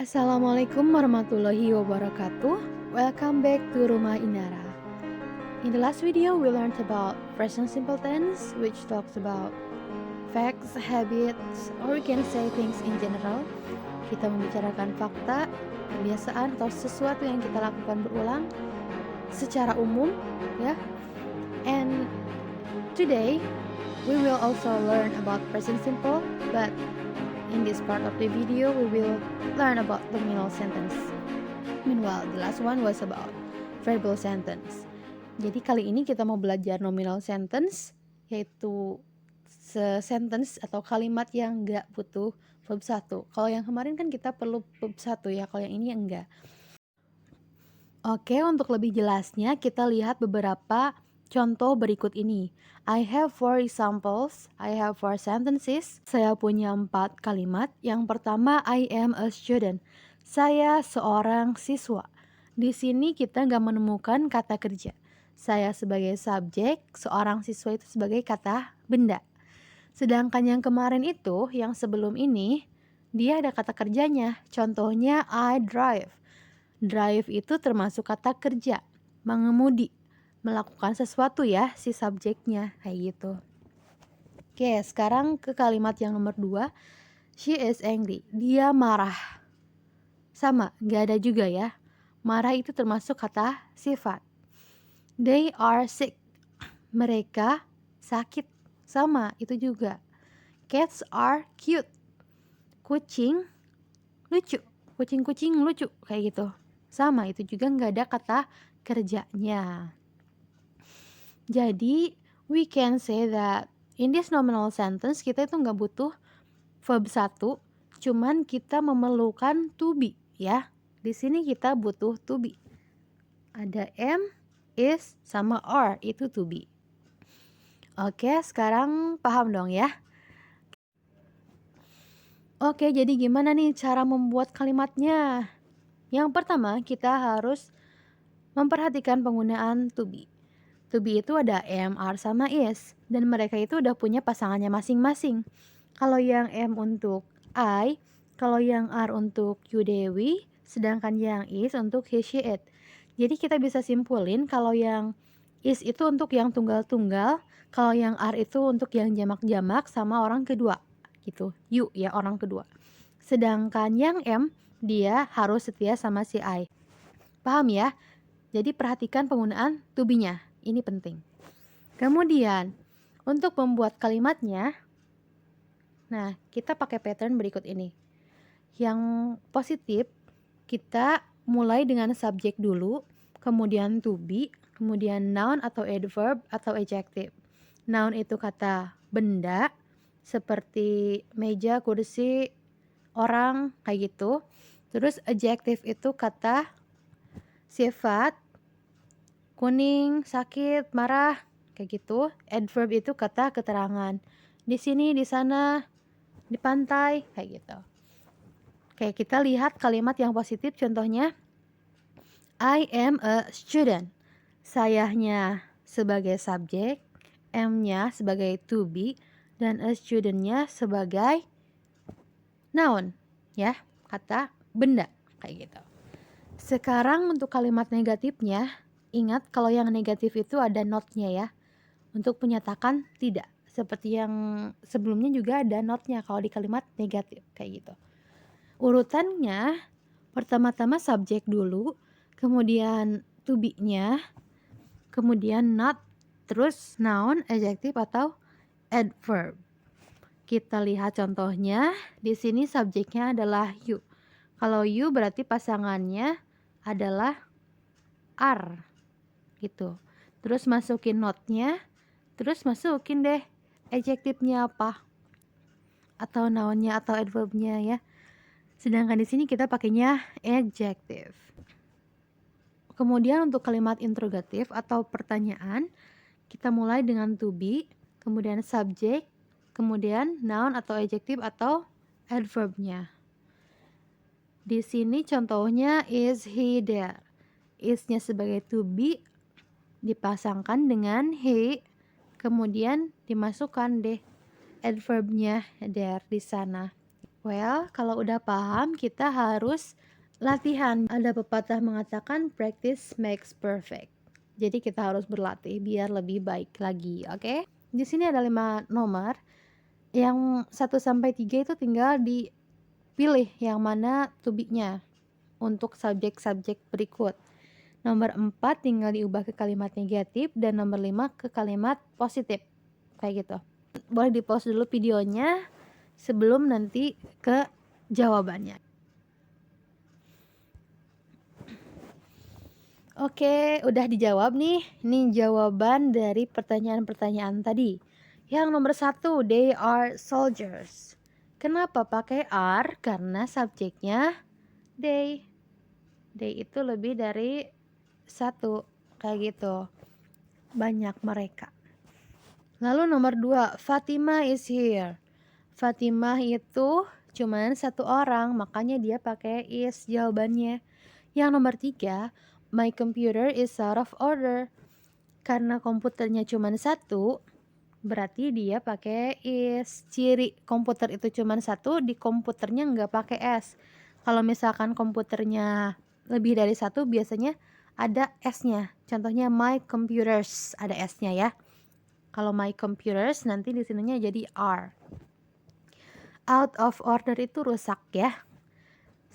Assalamualaikum warahmatullahi wabarakatuh. Welcome back to Rumah Inara. In the last video, we learned about present simple tense, which talks about facts, habits, or we can say things in general. Kita membicarakan fakta, kebiasaan, atau sesuatu yang kita lakukan berulang secara umum, ya. And today, we will also learn about present simple, but in this part of the video, we will learn about nominal sentence. Meanwhile, the last one was about verbal sentence. Jadi kali ini kita mau belajar nominal sentence, yaitu sentence atau kalimat yang nggak butuh verb 1. Kalau yang kemarin kan kita perlu verb 1 ya, kalau yang ini enggak. Oke, untuk lebih jelasnya kita lihat beberapa contoh berikut ini. I have 4 examples. I have 4 sentences. Saya punya 4 kalimat. Yang pertama, I am a student. Saya seorang siswa. Di sini kita nggak menemukan kata kerja. Saya sebagai subjek, seorang siswa itu sebagai kata benda. Sedangkan yang kemarin itu, yang sebelum ini, dia ada kata kerjanya. Contohnya, I drive. Drive itu termasuk kata kerja, mengemudi, melakukan sesuatu ya si subjeknya, kayak gitu. Oke, sekarang ke kalimat yang nomor 2. She is angry. Dia marah. Sama, gak ada juga ya. Marah itu termasuk kata sifat. They are sick. Mereka sakit. Sama, itu juga. Cats are cute. Kucing lucu. Kucing-kucing lucu, kayak gitu. Sama, itu juga nggak ada kata kerjanya. Jadi, we can say that in this nominal sentence, kita itu nggak butuh verb 1, cuman kita memerlukan to be, ya. Di sini kita butuh to be. Ada am, is, sama are, itu to be. Oke, sekarang paham dong ya? Oke, jadi gimana nih cara membuat kalimatnya? Yang pertama, kita harus memperhatikan penggunaan to be. To be itu ada am, are, sama is. Dan mereka itu udah punya pasangannya masing-masing. Kalau yang am untuk I, kalau yang are untuk you Dewi, sedangkan yang is untuk he, she, it. Jadi kita bisa simpulin kalau yang is itu untuk yang tunggal-tunggal, kalau yang are itu untuk yang jamak-jamak sama orang kedua. Gitu, you ya, orang kedua. Sedangkan yang am, dia harus setia sama si I. Paham ya? Jadi perhatikan penggunaan to be-nya. Ini penting. Kemudian, untuk membuat kalimatnya, nah, kita pakai pattern berikut ini. Yang positif, kita mulai dengan subjek dulu, kemudian to be, kemudian noun atau adverb atau adjective. Noun itu kata benda, seperti meja, kursi, orang, kayak gitu. Terus adjective itu kata sifat, kuning, sakit, marah, kayak gitu. Adverb itu kata keterangan. Di sini, di sana, di pantai, kayak gitu. Oke, kita lihat kalimat yang positif, contohnya I am a student. Sayanya sebagai subjek, am-nya sebagai to be, dan a student-nya sebagai noun, ya, kata benda, kayak gitu. Sekarang untuk kalimat negatifnya, ingat kalau yang negatif itu ada not-nya ya. Untuk menyatakan tidak. Seperti yang sebelumnya juga ada not-nya kalau di kalimat negatif, kayak gitu. Urutannya, pertama-tama subjek dulu, kemudian to be-nya, kemudian not, terus noun, adjective atau adverb. Kita lihat contohnya, di sini subjeknya adalah you. Kalau you berarti pasangannya adalah are, gitu. Terus masukin not-nya, terus masukin deh adjective-nya apa, atau noun-nya atau adverb-nya ya. Sedangkan di sini kita pakainya adjective. Kemudian untuk kalimat interrogatif atau pertanyaan, kita mulai dengan to be, kemudian subject, kemudian noun atau adjective atau adverb-nya. Di sini contohnya is he there. Is-nya sebagai to be dipasangkan dengan he, kemudian dimasukkan deh adverb-nya there di sana. Well, kalau udah paham kita harus latihan. Ada pepatah mengatakan practice makes perfect. Jadi kita harus berlatih biar lebih baik lagi, oke? Di sini ada 5 nomor, yang 1 sampai 3 itu tinggal dipilih yang mana to be-nya untuk subjek-subjek berikut. Nomor 4 tinggal diubah ke kalimat negatif dan nomor 5 ke kalimat positif. Kayak gitu. Boleh di-pause dulu videonya sebelum nanti ke jawabannya. Oke, udah dijawab nih. Ini jawaban dari pertanyaan-pertanyaan tadi. Yang nomor 1, they are soldiers. Kenapa pakai are? Karena subjeknya they. They itu lebih dari 1, kayak gitu. Banyak mereka. Lalu nomor 2, Fatima is here. Fatimah itu cuman 1 orang, makanya dia pakai is jawabannya. Yang nomor 3, my computer is out of order. Karena komputernya cuman 1, berarti dia pakai is. Ciri komputer itu cuman 1, di komputernya nggak pakai s. Kalau misalkan komputernya lebih dari 1, biasanya ada s-nya. Contohnya my computers, ada s-nya ya. Kalau my computers nanti di sininya jadi are. Out of order itu rusak ya.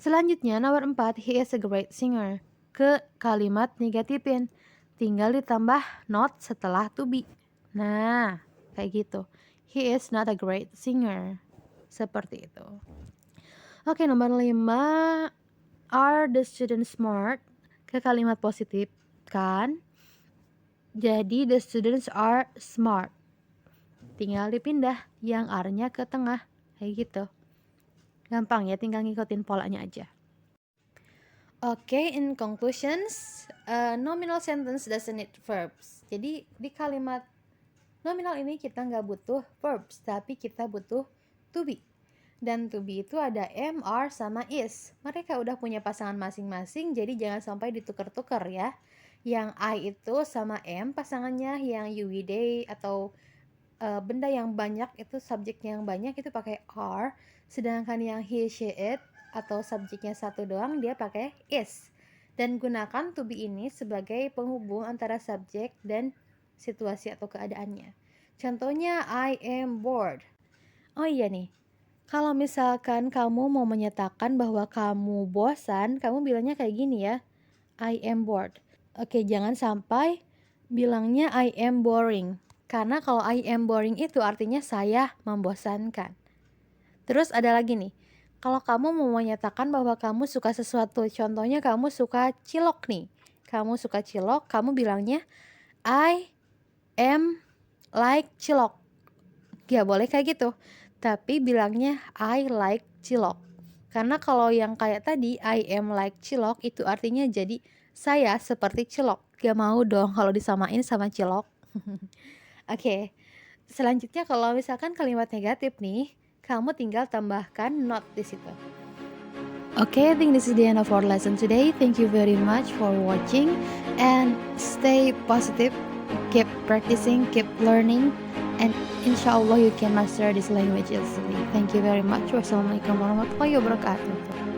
Selanjutnya nomor 4, he is a great singer. Ke kalimat negatifin, tinggal ditambah not setelah to be. Nah, kayak gitu. He is not a great singer. Seperti itu. Oke, nomor 5, are the students smart? Ke kalimat positif kan. Jadi the students are smart. Tinggal dipindah yang are-nya ke tengah. Kayak gitu. Gampang ya, tinggal ngikutin polanya aja. Oke, in conclusions, nominal sentence doesn't need verbs. Jadi di kalimat nominal ini kita nggak butuh verbs, tapi kita butuh to be. Dan to be itu ada am, are, sama is. Mereka udah punya pasangan masing-masing, jadi jangan sampai ditukar-tukar ya. Yang I itu sama am pasangannya, yang you, we, they, atau benda yang banyak itu subjeknya yang banyak itu pakai are. Sedangkan yang he, she, it atau subjeknya 1 doang dia pakai is. Dan gunakan to be ini sebagai penghubung antara subjek dan situasi atau keadaannya. Contohnya I am bored. Oh iya nih, kalau misalkan kamu mau menyatakan bahwa kamu bosan, kamu bilangnya kayak gini ya, I am bored. Oke, jangan sampai bilangnya I am boring. Karena kalau I am boring itu artinya saya membosankan. Terus ada lagi nih, kalau kamu mau menyatakan bahwa kamu suka sesuatu, contohnya kamu suka cilok nih. Kamu suka cilok, kamu bilangnya I am like cilok. Ya boleh kayak gitu, tapi bilangnya I like cilok. Karena kalau yang kayak tadi I am like cilok itu artinya jadi saya seperti cilok. Gak mau dong kalau disamain sama cilok. Oke, selanjutnya kalau misalkan kalimat negatif nih, kamu tinggal tambahkan not di situ. Okay, I think this is the end of our lesson today. Thank you very much for watching and stay positive. Keep practicing, keep learning, and inshallah you can master this language easily. Thank you very much. Wassalamualaikum warahmatullahi wabarakatuh.